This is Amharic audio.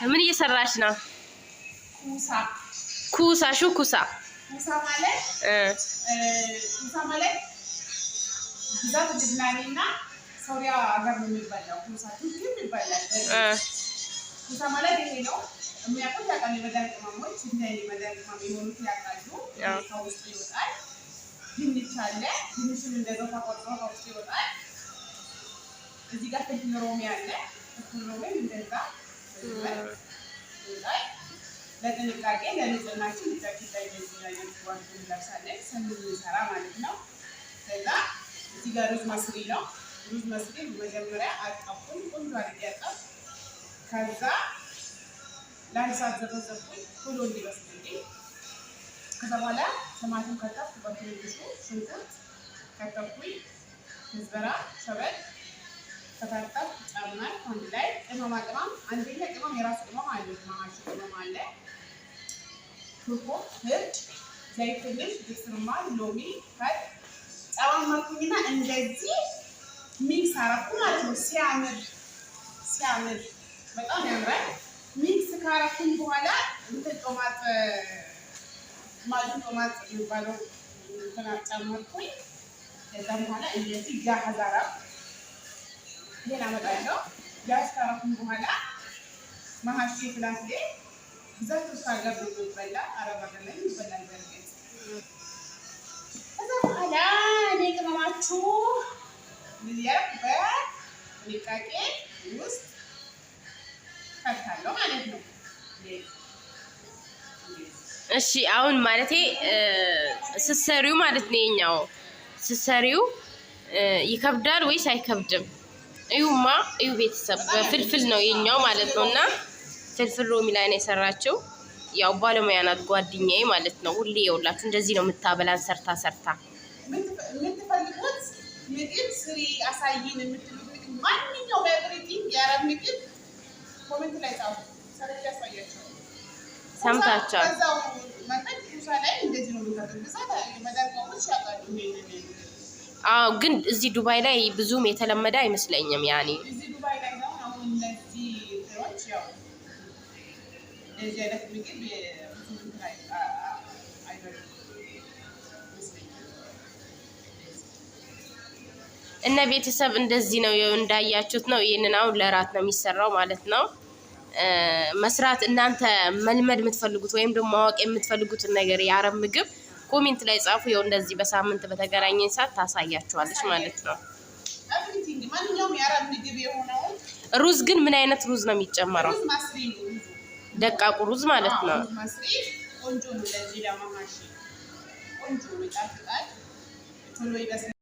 ምን እየሰራሽ ነው? ኩሳ ሹ ኩሳ ማለት ብዛት ልብናኔና ሶሪያ ሀገር ነው የሚባለው። ኩሳ ትክክል ይባላል። ኩሳ ማለት ይሄ ነው። የሚያውቁት ያውቃሉ። የመዳን ቅመሞች እንደ የመዳን ቅመም የሆኑት ያውቃሉ። ከውስጥ ይወጣል። ድንች አለ። ድንቹን እንደዛው ተቆርጦ ከውስጥ ይወጣል። እዚህ ጋር ፍልፍል ሮሚ አለ። ፍልፍል ሮሚ እንደዛ ይወጣል። ለጥንቃቄ ለንጽህናችን እጃችን ላይ ለዚህ ጓንት እንለብሳለን። ስንሰራ ማለት ነው። ከዛ እዚህ ጋር ሩዝ መስሪ ነው። ሩዝ መስሪ መጀመሪያ አጣፍኩኝ፣ ቆንጆ አድርጌ አጣፍኩ። ከዛ ለአንድ ሰዓት ዘፈዘፍኩኝ ቶሎ እንዲበስልልኝ። ከዛ በኋላ ቲማቲም ከተፍኩ፣ በትንሹ ሽንኩርት ከተፍኩኝ፣ ዝበራ ሸበል ከታጠብኩ ጨመርኩ። አንድ ላይ ቅመማ ቅመም፣ አንደኛ ቅመም የራሱ ቅመም አለ፣ ማማሽ ቅመም አለ፣ ሽንኩርት፣ እርድ፣ ዘይት ትንሽ፣ ግስርማል፣ ሎሚ ከት ጨማመርኩኝና እንደዚህ ሚክስ አረኩ ማለት ነው። ሲያምር በጣም ያምራል። ሚክስ ካረኩኝ በኋላ እንትን ጦማት ጦማት የሚባለው እንትን ጨመርኩኝ። ከዛ በኋላ እንደዚህ ጃሃዝ አረኩ። ይሄን አመጣለሁ። ጃሃዝ ካረኩኝ በኋላ ማሀሺ ፍላት ላይ ብዛት ሳገር ነው ይበላ። አረብ ሀገር ላይ ይበላል በርግጥ። ከዛ በኋላ እኔ ቅመማችሁ በጥንቃቄ ውስጥ ከታለው ማለት ነው። እሺ አሁን ማለቴ ስሰሪው ማለት ነው የኛው ስሰሪው ይከብዳል ወይስ አይከብድም? እዩማ እዩ ቤተሰብ ፍልፍል ነው የኛው ማለት ነውና ፍልፍል ሮሚ ላይ ነው የሰራችው። ያው ባለሙያ ናት ጓደኛዬ ማለት ነው። ሁሌ ይኸውላችሁ እንደዚህ ነው የምታበላን ሰርታ የምትፈልጉት ምግብ ስሪ አሳይን የምትሉት ምግብ ማንኛውም ኤቭሪቲንግ የአረብ ምግብ ኮሜንት ላይ ጻፉ። ሰርቼ አሳያችኋለሁ። ሰምታችኋል። ከዛው መጠን ኩሳ ላይ እንደዚህ ነው የምታደርጉት። መዳቆሞች ያውቃሉ ይሄንን። አዎ ግን እዚህ ዱባይ ላይ ብዙም የተለመደ አይመስለኝም። ያኔ እዚህ ዱባይ ላይ ነው አሁን እነዚህ እንትኖች ያው እንደዚህ አይነት ምግብ ብዙም ላይ አይበሉም እና ቤተሰብ እንደዚህ ነው እንዳያችሁት ነው። ይሄንን አሁን ለራት ነው የሚሰራው ማለት ነው። መስራት እናንተ መልመድ የምትፈልጉት ወይም ደግሞ ማወቅ የምትፈልጉትን ነገር የአረብ ምግብ ኮሜንት ላይ ጻፉ። ይኸው እንደዚህ በሳምንት በተገናኘን ሰዓት ታሳያችኋለች ማለት ነው። ኤቭሪቲንግ ማንኛውም የአረብ ምግብ የሆነው ሩዝ ግን ምን አይነት ሩዝ ነው የሚጨመረው? ሩዝ ማስሪ ነው። ደቃቁ ሩዝ ማለት ነው። ሩዝ ማስሪ ቆንጆ ነው። ለዚህ ለማማሽ ቆንጆ ነው። ይጣፍጣል። ቶሎ ይበስላል።